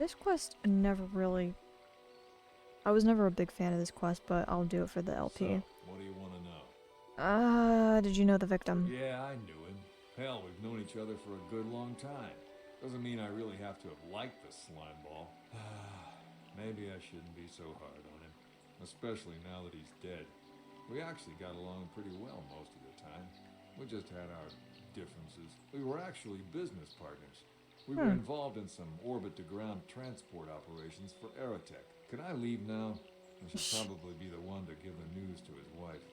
This quest never really... I was never a big fan of this quest, but I'll do it for the LP. So, what do you want to know? Did you know the victim? Yeah, I knew him. Hell, we've known each other for a good long time. Doesn't mean I really have to have liked the slimeball. Maybe I shouldn't be so hard on him. Especially now that he's dead. We actually got along pretty well most of the time. We just had our differences. We were actually business partners. We were involved in some orbit-to-ground transport operations for Aerotech. Can I leave now? I should probably be the one to give the news to his wife.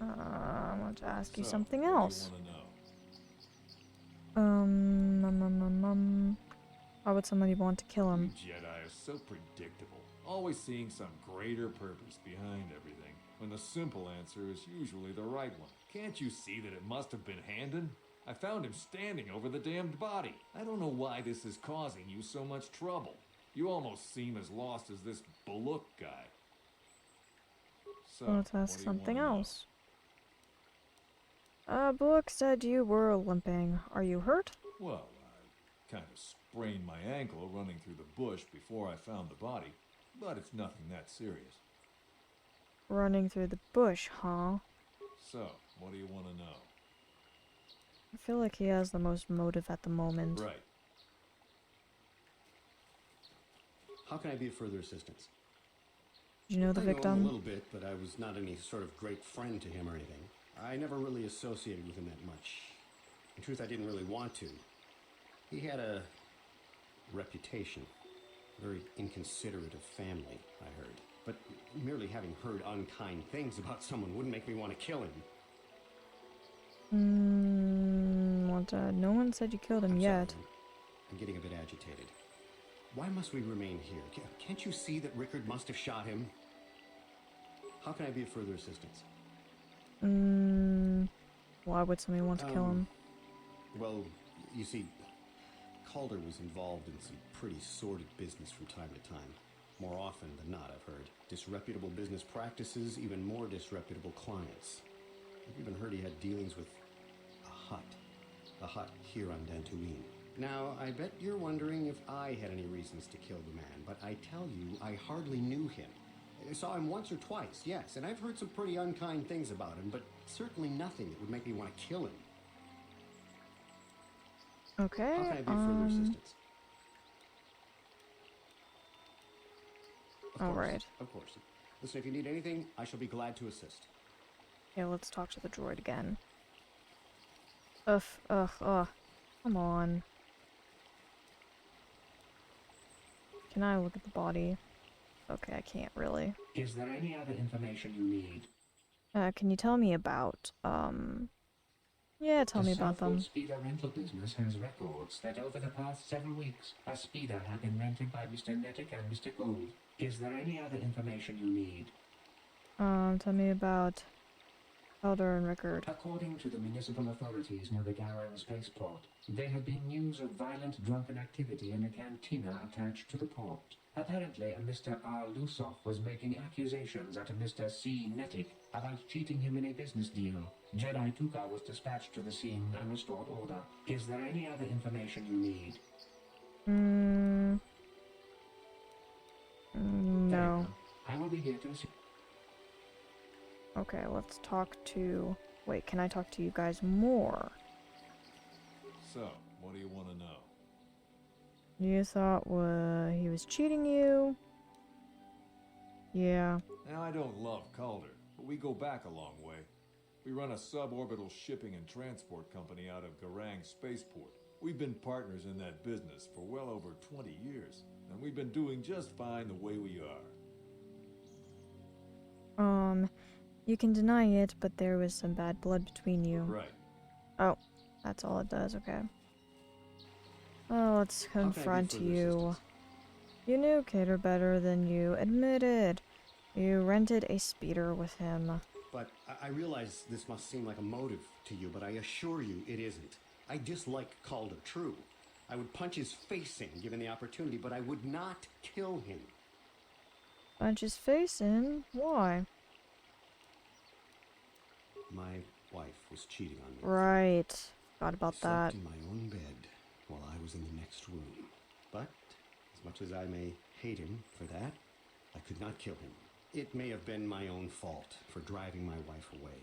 I want to ask you So, something what else. do you want to know? Why would somebody want to kill him? You Jedi are so predictable. Always seeing some greater purpose behind everything, when the simple answer is usually the right one. Can't you see that it must have been Handon? I found him standing over the damned body. I don't know why this is causing you so much trouble. You almost seem as lost as this Baluk guy. So, Let's what ask do you something wanna know? else. Book said you were limping. Are you hurt? Well, I kind of sprained my ankle running through the bush before I found the body, but it's nothing that serious. Running through the bush, huh? So, what do you want to know? I feel like he has the most motive at the moment. Right. How can I be of further assistance? Did you know the I know him victim? a little bit, but I was not any sort of great friend to him or anything. I never really associated with him that much. In truth, I didn't really want to. He had a reputation. Very inconsiderate of family, I heard. But merely having heard unkind things about someone wouldn't make me want to kill him. No one said you killed him I'm yet. sorry, I'm getting a bit agitated. Why must we remain here? Can't you see that Rickard must have shot him? How can I be of further assistance? Why would somebody want to kill him? Well, you see, Calder was involved in some pretty sordid business from time to time. More often than not, I've heard. Disreputable business practices, even more disreputable clients. I've even heard he had dealings with a hut here on Dantooine. Now, I bet you're wondering if I had any reasons to kill the man, but I tell you, I hardly knew him. I saw him once or twice, yes, and I've heard some pretty unkind things about him, but certainly nothing that would make me want to kill him. Okay, How can I be of further assistance? Alright. Of course. Listen, if you need anything, I shall be glad to assist. Yeah, let's talk to the droid again. Come on. Can I look at the body? Okay, I can't really. Is there any other information you need? Can you tell me about, yeah, tell me about them. The Speeder rental business has records that over the past several weeks, a speeder had been rented by Mr. Nettic and Mr. Gold. Is there any other information you need? Tell me about Elder and Rickard. According to the municipal authorities near the Gowron spaceport, there had been news of violent drunken activity in a cantina attached to the port. Apparently, a Mr. R. Lusoff was making accusations at a Mr. C. Nettic about cheating him in a business deal. Jedi Tuka was dispatched to the scene and restored order. Is there any other information you need? No. I will be here to assist. Okay, let's talk to... Wait, can I talk to you guys more? So, what do you want to know? You thought he was cheating you? Yeah. Now, I don't love Calder, but we go back a long way. We run a suborbital shipping and transport company out of Garang Spaceport. We've been partners in that business for well over 20 years, and we've been doing just fine the way we are. You can deny it, but there was some bad blood between you. Right. Oh, that's all it does, okay. Oh, let's confront you. You knew Kotor better than you admitted. You rented a speeder with him. But I realize this must seem like a motive to you, but I assure you it isn't. I dislike Calder, true. I would punch his face in given the opportunity, but I would not kill him. Punch his face in? Why? My wife was cheating on me. Right. Forgot about that. Slept in my own bed while I was in the next room. But much as I may hate him for that, I could not kill him. It may have been my own fault for driving my wife away.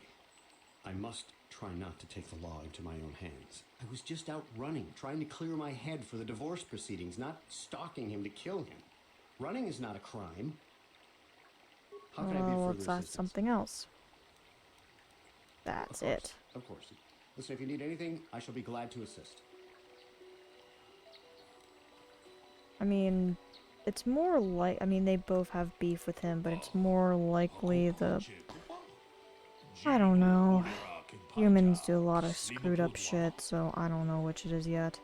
I must try not to take the law into my own hands. I was just out running, trying to clear my head for the divorce proceedings, not stalking him to kill him. Running is not a crime. How can I be of further let's ask assistance? something else. That's it. Of course. Listen, if you need anything, I shall be glad to assist. I mean, it's more like, I mean, they both have beef with him, but it's more likely the, I don't know. Humans do a lot of screwed up shit, so I don't know which it is yet.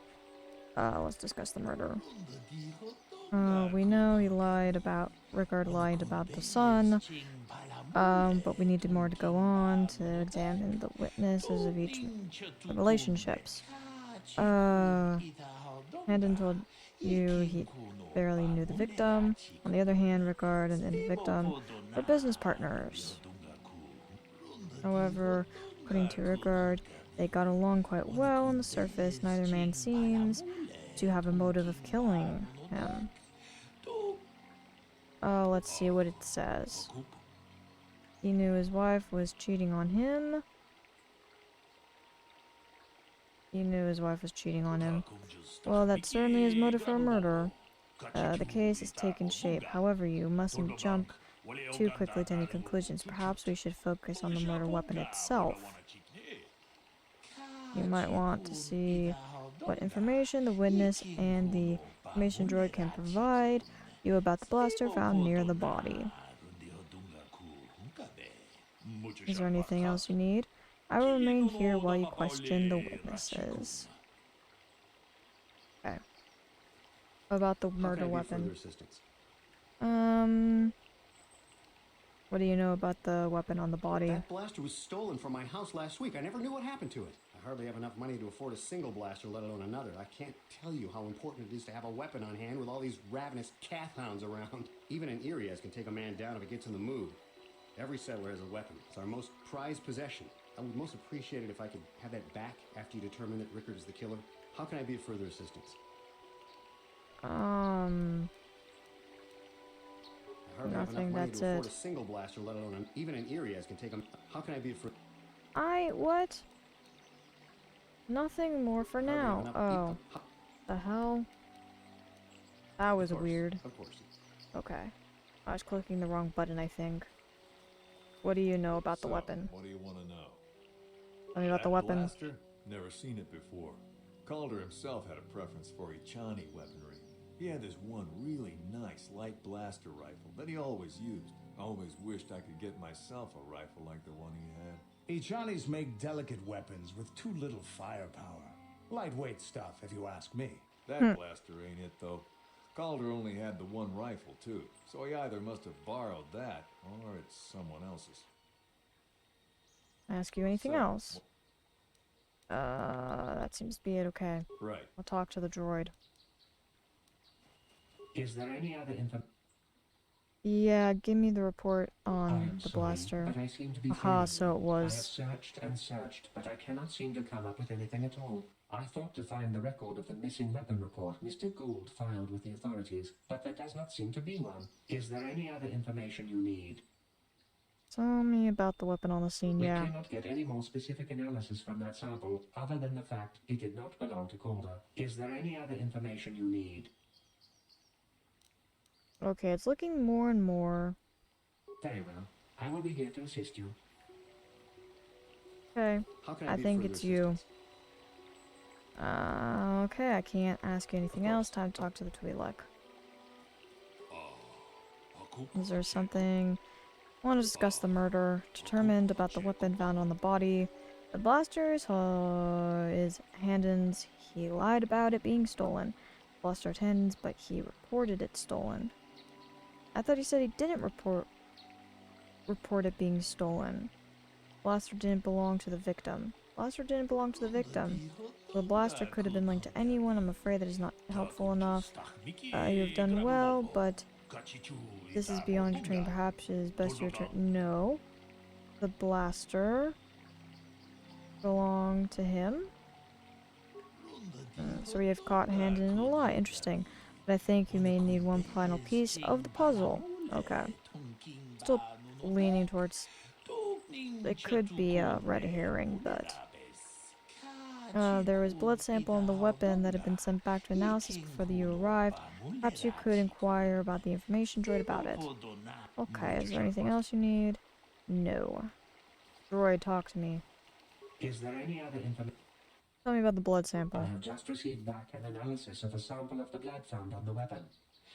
Let's discuss the murder. We know Rickard lied about the son, but we need more to go on to examine the witnesses of each relationships. Handon told you he barely knew the victim. On the other hand, Rickard and the victim were business partners. However, according to Rickard, they got along quite well on the surface. Neither man seems to have a motive of killing him. Let's see what it says. He knew his wife was cheating on him. Well, that certainly is motive for a murder. The case has taken shape. However, you mustn't jump too quickly to any conclusions. Perhaps we should focus on the murder weapon itself. You might want to see what information the witness and the information droid can provide you about the blaster found near the body. Is there anything else you need? I will remain here while you question the witnesses. Okay. About the murder weapon. What do you know about the weapon on the body? That blaster was stolen from my house last week. I never knew what happened to it. I hardly have enough money to afford a single blaster, let alone another. I can't tell you how important it is to have a weapon on hand with all these ravenous cat hounds around. Even an Irias can take a man down if it gets in the mood. Every settler has a weapon. It's our most prized possession. I would most appreciate it if I could have that back after you determine that Rickard is the killer. How can I be of further assistance? Nothing, that's it. A single blaster, let alone even an Irias can take them. How can I be for? What? Nothing more for now. Oh. The hell? That was weird. Of course. Okay. I was clicking the wrong button, I think. What do you know about the weapon? What do you want to know? Tell me about the weapon. Blaster? Never seen it before. Calder himself had a preference for Ichani weaponry. He had this one really nice light blaster rifle that he always used. I always wished I could get myself a rifle like the one he had. Ichanis make delicate weapons with too little firepower. Lightweight stuff, if you ask me. That blaster ain't it, though. Calder only had the one rifle, too, so he either must have borrowed that, or it's someone else's. Ask you anything else? That seems to be it, okay. Right. I'll talk to the droid. Is there any other information? Yeah, give me the report on the blaster. But I seem to be Aha, failing. so it was. I have searched and searched, but I cannot seem to come up with anything at all. I thought to find the record of the missing weapon report Mr. Gould filed with the authorities, but there does not seem to be one. Is there any other information you need? Tell me about the weapon on the scene, yeah. We cannot get any more specific analysis from that sample, other than the fact it did not belong to Calder. Is there any other information you need? Okay, it's looking more and more. Very well. I will be here to assist you. Okay, How can I be of think further it's you. assistance? Okay, I can't ask you anything else. Time to talk to the Twi'lek. Is there something? I want to discuss the murder. Determined about the weapon found on the body. The blaster is Handon's. He lied about it being stolen. Blaster Handon's, but he reported it stolen. I thought he said he didn't report it being stolen. Blaster didn't belong to the victim. The blaster could have been linked to anyone. I'm afraid that is not helpful enough. You have done well, but this is beyond your training. Perhaps it is best your turn. No. The blaster belonged to him. So we have caught Handon in a lie. Interesting. But I think you may need one final piece of the puzzle. Okay. Still leaning towards... It could be a red herring, but... there was blood sample on the weapon that had been sent back to analysis before you arrived. Perhaps you could inquire about the information droid about it. Okay, is there anything else you need? No. Droid, talk to me. Is there any other information? Tell me about the blood I sample. have just received back an analysis of a sample of the blood found on the weapon.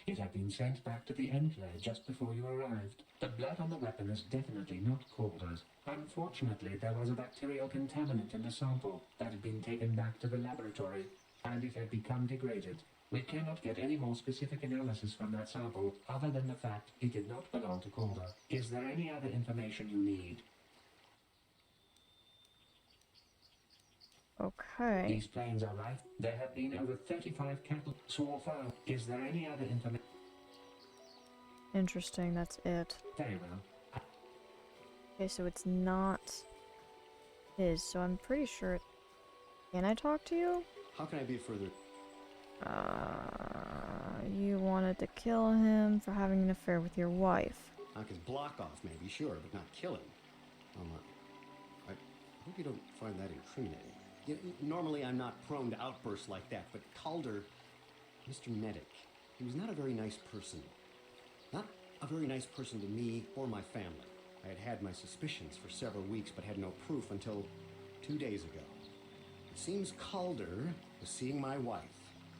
It had been sent back to the Enclave just before you arrived. The blood on the weapon is definitely not Calder's. Unfortunately, there was a bacterial contaminant in the sample that had been taken back to the laboratory, and it had become degraded. We cannot get any more specific analysis from that sample, other than the fact it did not belong to Calder. Is there any other information you need? Okay. These planes are right. There have been over 35 cattle so far. Is there any other information? Interesting, that's it. Very well. Okay, so it's not his, so I'm pretty sure... Can I talk to you? How can I be further? You wanted to kill him for having an affair with your wife. Knock his block off, maybe, sure, but not kill him. I hope you don't find that incriminating. Normally I'm not prone to outbursts like that, but Calder, Mr. Medic, he was not a very nice person. Not a very nice person to me or my family. I had had my suspicions for several weeks, but had no proof until 2 days ago. It seems Calder was seeing my wife,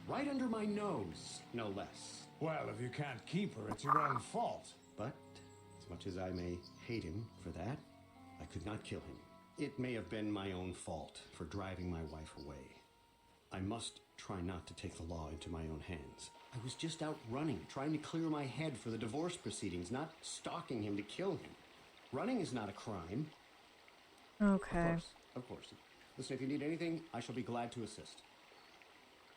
right under my nose, no less. Well, if you can't keep her, it's your own fault. But, as much as I may hate him for that, I could not kill him. It may have been my own fault for driving my wife away. I must try not to take the law into my own hands. I was just out running, trying to clear my head for the divorce proceedings, not stalking him to kill him. Running is not a crime. Okay. Of course. Listen, if you need anything, I shall be glad to assist.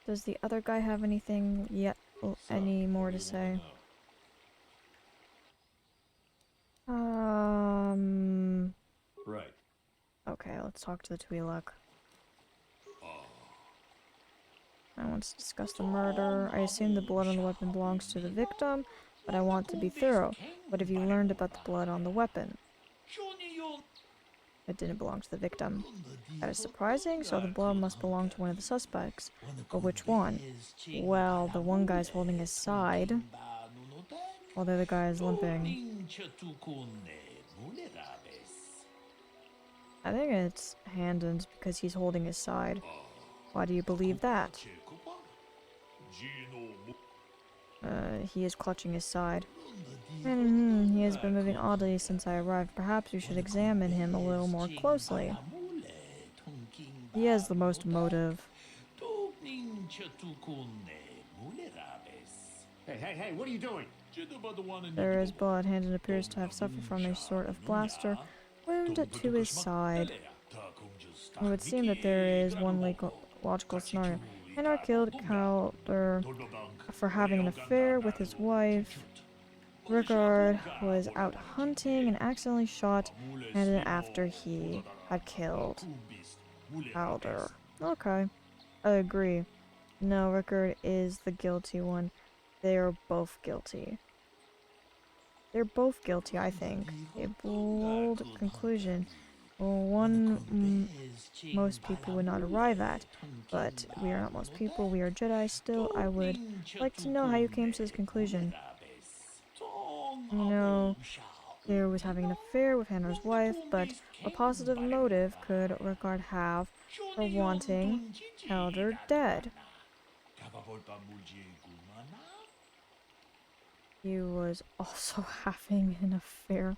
Does the other guy have anything yet? Any more to say? Right. Okay, let's talk to the Twi'lek. I want to discuss the murder. I assume the blood on the weapon belongs to the victim, but I want to be thorough. What have you learned about the blood on the weapon? It didn't belong to the victim. That is surprising, so the blood must belong to one of the suspects. But which one? Well, the one guy's holding his side, while the other guy is limping. I think it's Handon's because he's holding his side. Why do you believe that? He is clutching his side. He has been moving oddly since I arrived. Perhaps we should examine him a little more closely. He has the most motive. Hey, what are you doing? There is blood. Handon appears to have suffered from a sort of blaster wound to his side. It would seem that there is one logical scenario. Handon killed Calder for having an affair with his wife. Rickard was out hunting and accidentally shot Handon after he had killed Calder. Okay, I agree. No, Rickard is the guilty one. They are both guilty. They're both guilty, I think. A bold conclusion. One most people would not arrive at, but we are not most people, we are Jedi. Still, I would like to know how you came to this conclusion. You know, he was having an affair with Hannah's wife, but a positive motive could Rickard have for wanting Calder dead? He was also having an affair.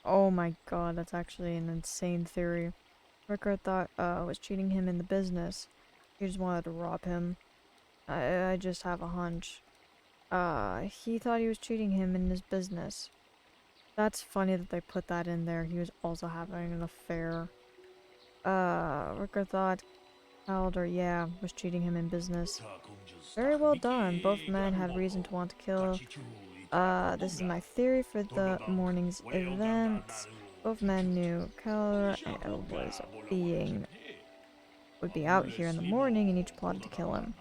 Oh my god, that's actually an insane theory. Rickard thought was cheating him in the business. He just wanted to rob him. I just have a hunch. He thought he was cheating him in his business. That's funny that they put that in there. He was also having an affair. Rickard thought Calder, yeah, was cheating him in business. Very well done. Both men had reason to want to kill. This is my theory for the morning's events. Both men knew Calder would be out here in the morning and each plotted to kill him.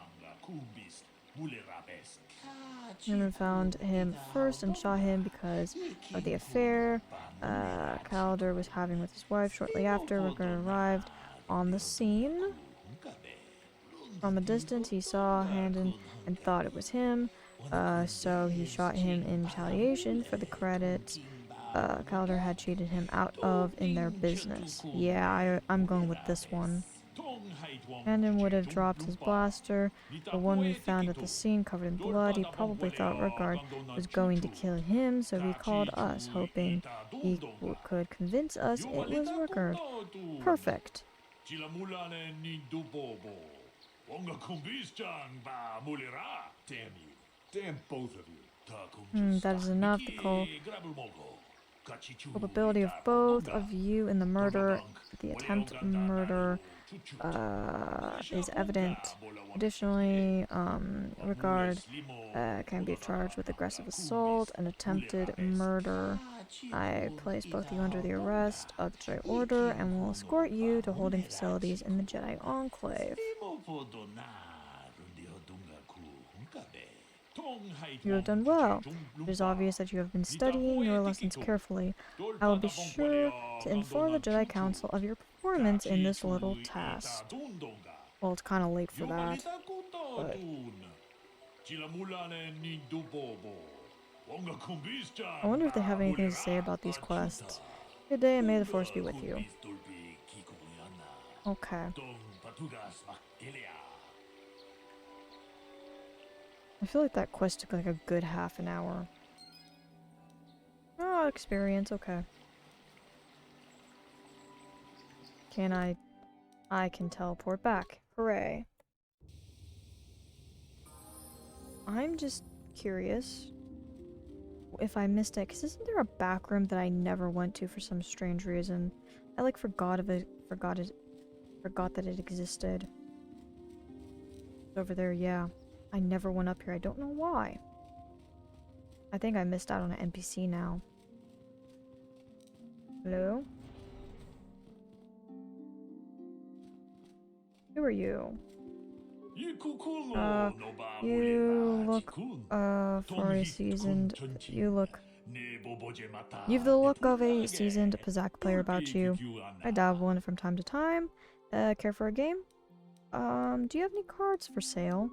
Hammond found him first and shot him because of the affair Calder was having with his wife. Shortly after, Ricker arrived on the scene. From a distance, he saw Handon and thought it was him, so he shot him in retaliation for the credits Calder had cheated him out of in their business. Yeah, I'm going with this one. Handon would have dropped his blaster, the one we found at the scene covered in blood. He probably thought Regard was going to kill him, so he called us, hoping he could convince us it was Regard. Perfect. Damn you. Damn both of you. That is enough. The culpability of both of you in the murder, the attempt murder, is evident. Additionally, Regard can be charged with aggressive assault and attempted murder. I place both of you under the arrest of the Jedi Order and will escort you to holding facilities in the Jedi Enclave. You have done well. It is obvious that you have been studying your lessons carefully. I will be sure to inform the Jedi Council of your performance in this little task. Well, it's kind of late for that, but... I wonder if they have anything to say about these quests. Good day and may the Force be with you. Okay. I feel like that quest took like a good half an hour. Oh, experience, okay. Can I can teleport back. Hooray. I'm just curious if I missed it, because isn't there a back room that I never went to for some strange reason? I like forgot that it existed. Over there, yeah. I never went up here. I don't know why. I think I missed out on an NPC now. Hello? Who are you? You look, for a seasoned... You've the look of a seasoned Pazak player about you. I dabble in it from time to time. Care for a game? Do you have any cards for sale?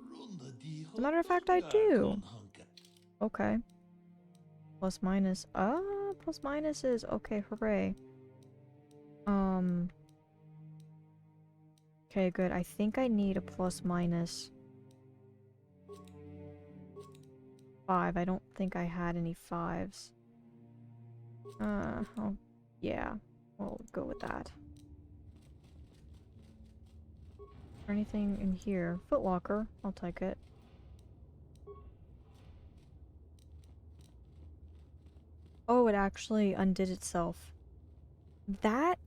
As a matter of fact, I do. Okay. Plus minus. Plus minuses. Okay, hooray. Okay, good. I think I need a plus minus 5. I don't think I had any 5s. Oh, yeah. We'll go with that. Anything in here? Footlocker. I'll take it. Oh, it actually undid itself. That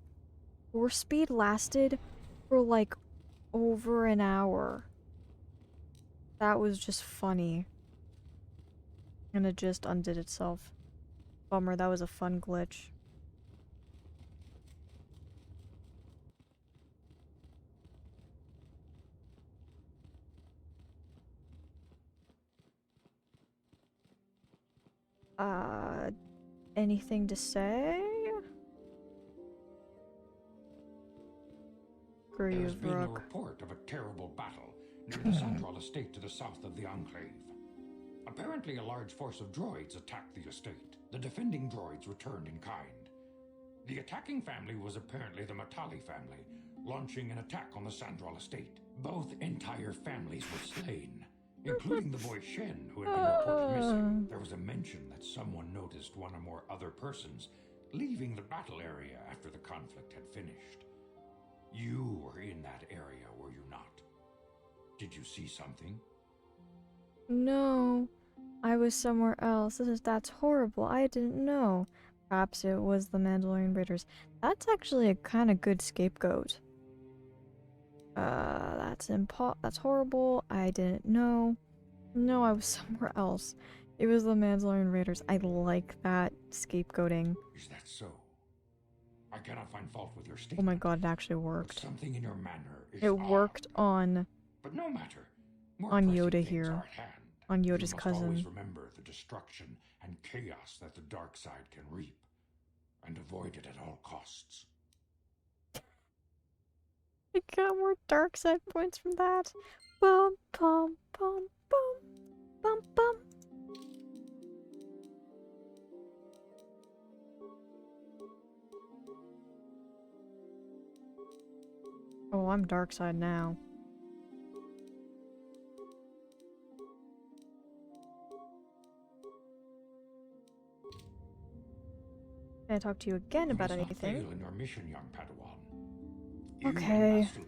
force speed lasted for like over an hour. That was just funny. And it just undid itself. Bummer, that was a fun glitch. Anything to say? Screw you, There has been a Rook. report of a terrible battle near the Central Estate to the south of the Enclave. Apparently a large force of droids attacked the estate. The defending droids returned in kind. The attacking family was apparently the Matali family, launching an attack on the Sandral estate. Both entire families were slain, including the boy Shen, who had been reported missing. There was a mention that someone noticed one or more other persons leaving the battle area after the conflict had finished. You were in that area, were you not? Did you see something? No, I was somewhere else. That's horrible. I didn't know. Perhaps it was the Mandalorian Raiders. That's actually a kind of good scapegoat. That's horrible. I didn't know. No, I was somewhere else. It was the Mandalorian Raiders. I like that scapegoating. Is that so? I cannot find fault with your Oh statement. my god, it actually worked. Something in your manner is It odd. worked on... But no matter. More On pressing Yoda things here. are at hand. On You Yoda's must always cousin. remember the destruction and chaos that the dark side can reap, and avoid it at all costs. I got more dark side points from that. Bum bum bum bum bum bum. Oh, I'm dark side now. Can I talk to you again about You must anything? not fail in your mission, young Padawan. You Okay. must-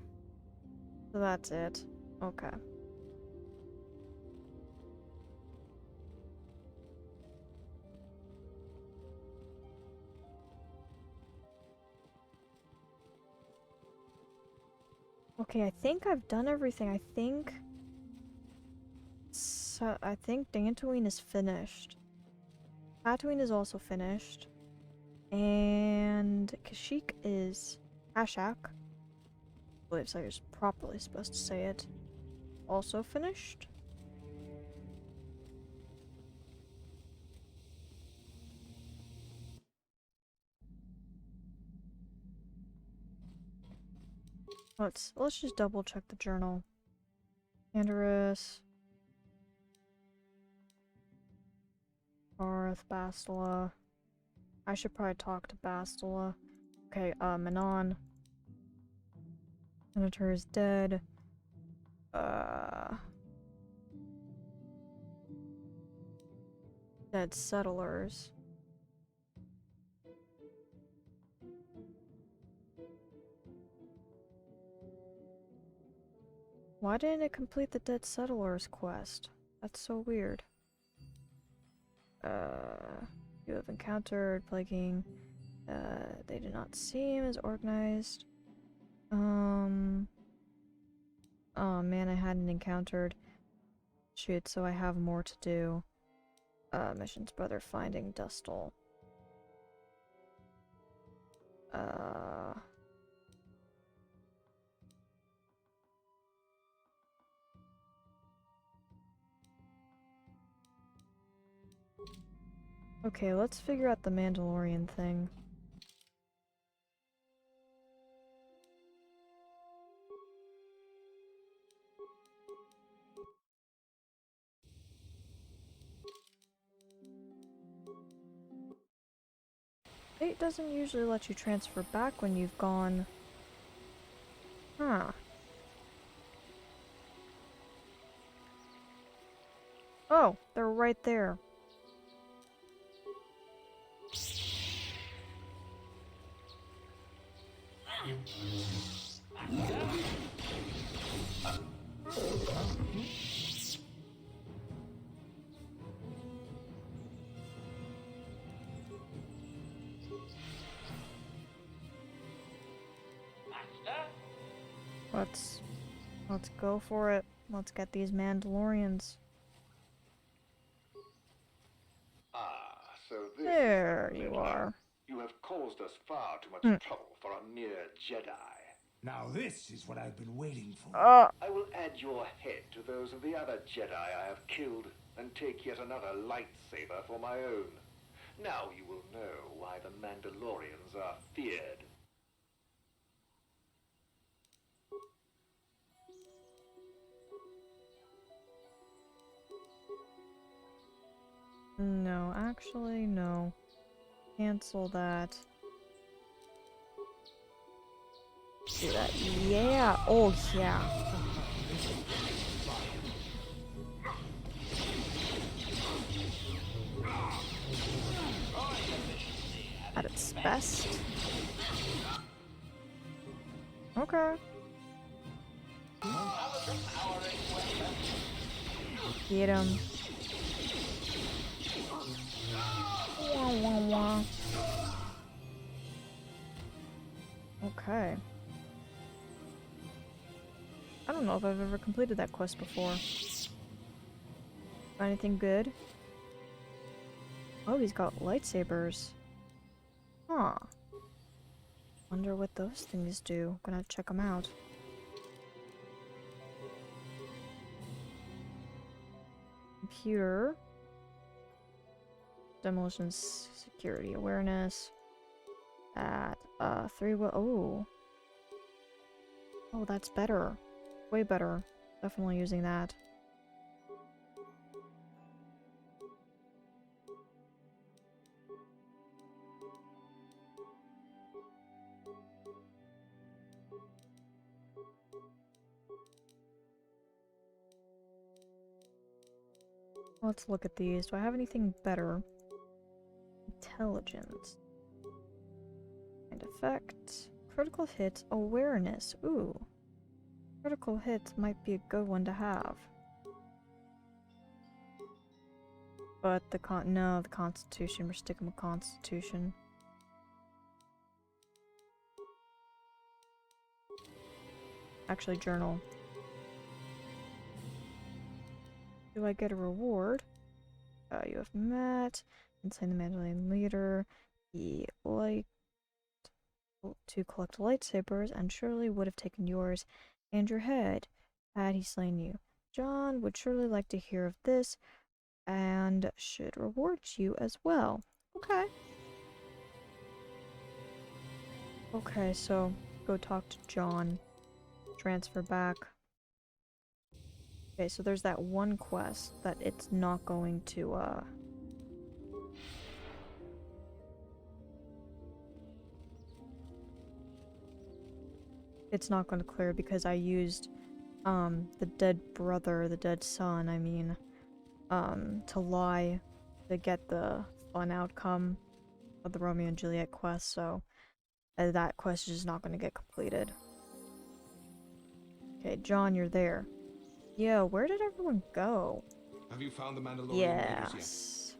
So that's it. Okay. Okay, I think I've done everything. I think Dantooine is finished. Tatooine is also finished. And Kashyyyk is Kashyyyk. I believe so, you're properly supposed to say it. Also finished. Let's just double check the journal. Andorus. Darth, Bastila. I should probably talk to Bastila. Okay, Manon. Senator is dead. Dead settlers. Why didn't it complete the dead settlers quest? That's so weird. You have encountered plaguing. They do not seem as organized. Oh man, I hadn't encountered. Shoot, so I have more to do. Missions brother finding Dustle. Okay, let's figure out the Mandalorian thing. It doesn't usually let you transfer back when you've gone. Huh. Oh, they're right there. Let's go for it. Let's get these Mandalorians. Ah, so this There is you are. You have caused us far too much trouble for a mere Jedi. Now this is what I've been waiting for. I will add your head to those of the other Jedi I have killed and take yet another lightsaber for my own. Now you will know why the Mandalorians are feared. No, actually, no. Cancel that. Do that. Yeah! Oh, yeah. At its best. Okay. Get him. Wah, wah, wah. Okay. I don't know if I've ever completed that quest before. Anything good? Oh, he's got lightsabers. Huh. Wonder what those things do. Gonna check them out. computer. Demolition security awareness. At 3 oh. Oh, that's better. Way better. Definitely using that. Let's look at these. Do I have anything better? Intelligence. And effect. Critical hit awareness. Ooh. Critical hit might be a good one to have. But the Constitution. We're sticking with Constitution. Actually, journal. Do I get a reward? You have met. Inside the Mandalorian leader. He liked to collect lightsabers and surely would have taken yours and your head had he slain you. John would surely like to hear of this and should reward you as well. Okay. Okay, so go talk to John. Transfer back. Okay, so there's that one quest that it's not going to, it's not going to clear because I used, the dead brother, the dead son, I mean, to lie to get the fun outcome of the Romeo and Juliet quest, so that quest is just not going to get completed. Okay, John, you're there. Yo, where did everyone go? Have you found the Mandalorian leaders Yes.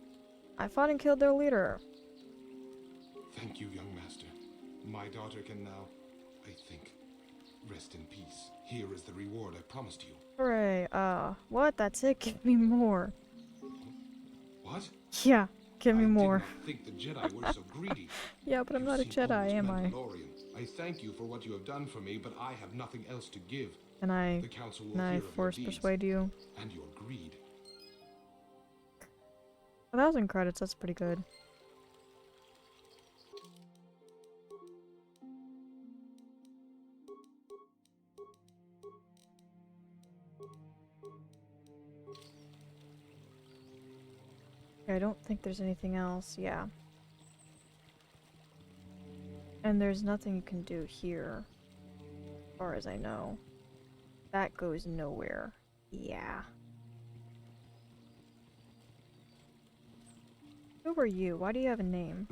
I fought and killed their leader. yet? Thank you, young master. My daughter can now, I think, rest in peace. Here is the reward I promised you. Hooray, what? That's it? Give me more. What? Yeah, give me more. I did not think the Jedi were so greedy. Yeah, but I'm not a You seem Jedi, almost am I? Mandalorian. I thank you for what you have done for me, but I have nothing else to give. Can I The council will Can I hear of your force deeds persuade you? and your greed. 1,000 credits, that's pretty good. Okay, I don't think there's anything else, yeah. And there's nothing you can do here, as far as I know. That goes nowhere. Yeah. Who are you? Why do you have a name?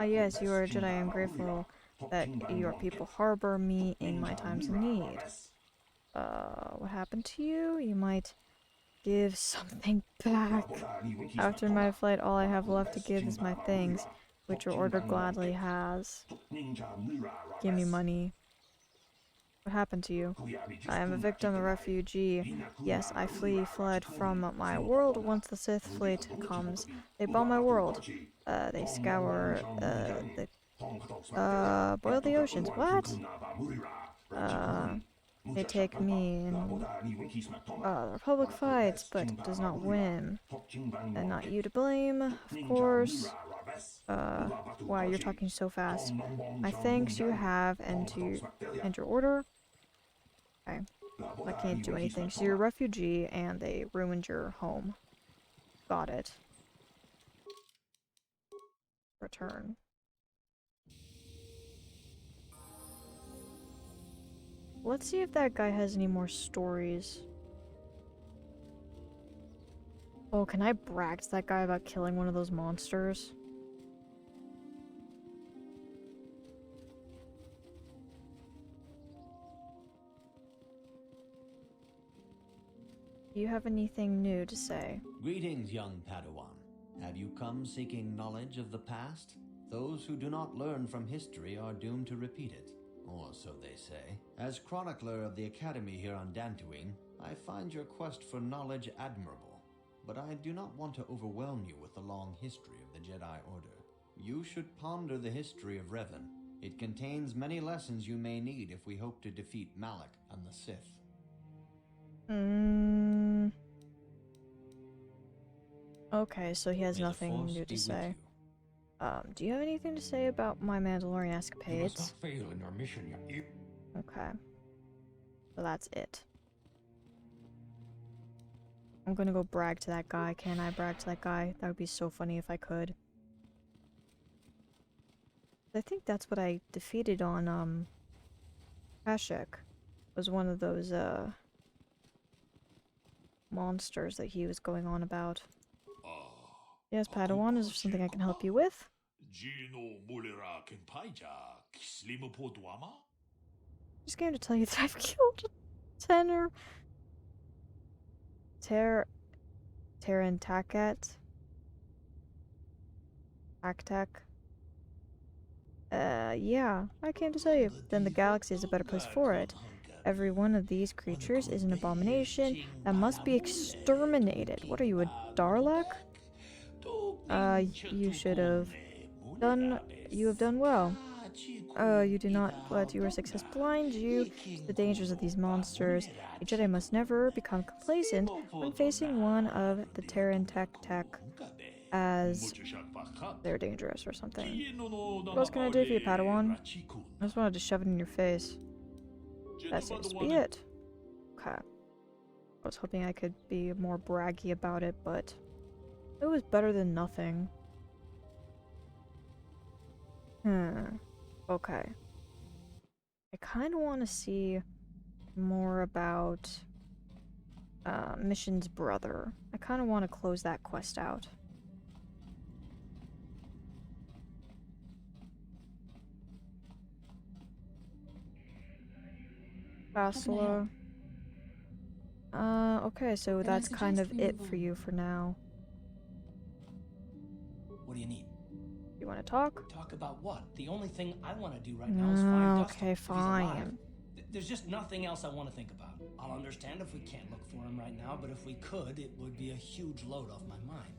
Yes, you are a Jedi. I am grateful that your people harbor me in my times of need. What happened to you? You might give something back. After my flight, all I have left to give is my things, which your order gladly has. Give me money. What happened to you? I am a victim, a refugee. Yes, I fled from my world once the Sith fleet comes. They bomb my world. They scour, boil the oceans. What? They take me, and, the Republic fights, but does not win. And not you to blame, of course. Wow, you're talking so fast. My thanks you have, and your order. Okay. I can't do anything. So you're a refugee, and they ruined your home. Got it. Return. Let's see if that guy has any more stories. Oh, can I brag to that guy about killing one of those monsters? Do you have anything new to say? Greetings, young Padawan. Have you come seeking knowledge of the past? Those who do not learn from history are doomed to repeat it, or so they say. As chronicler of the Academy here on Dantooine, I find your quest for knowledge admirable, but I do not want to overwhelm you with the long history of the Jedi Order. You should ponder the history of Revan. It contains many lessons you may need if we hope to defeat Malak and the Sith. Okay, so he has May the nothing Force new be to with say. you. Do you have anything to say about my Mandalorian You must escapades? not fail in your mission. Okay. So that's it. I'm gonna go brag to that guy. Can I brag to that guy? That would be so funny if I could. I think that's what I defeated on, Kashyyyk. Was one of those, monsters that he was going on about. Yes, Padawan, is there something I can help you with? Just came to tell you that I've killed Tenor. Terran Takat. Actac. Yeah, I came to tell you. Then the galaxy is a better place for it. Every one of these creatures is an abomination that must be exterminated. What are you, a Darlak? You should have done. You have done well. You do not let your success blind you to the dangers of these monsters. A Jedi must never become complacent when facing one of the Terran Tech as they're dangerous or something. What else can I do for you, Padawan? I just wanted to shove it in your face. That seems to be it. Okay. I was hoping I could be more braggy about it, but it was better than nothing. Okay. I kind of want to see more about Mission's brother. I kind of want to close that quest out. Bachelor. Okay, so that's kind of it for you for now. What do you need? You want to talk? Talk about what? The only thing I want to do right now is find Dustin. Okay, If he's alive, fine. there's just nothing else I want to think about. I'll understand if we can't look for him right now, but if we could, it would be a huge load off my mind.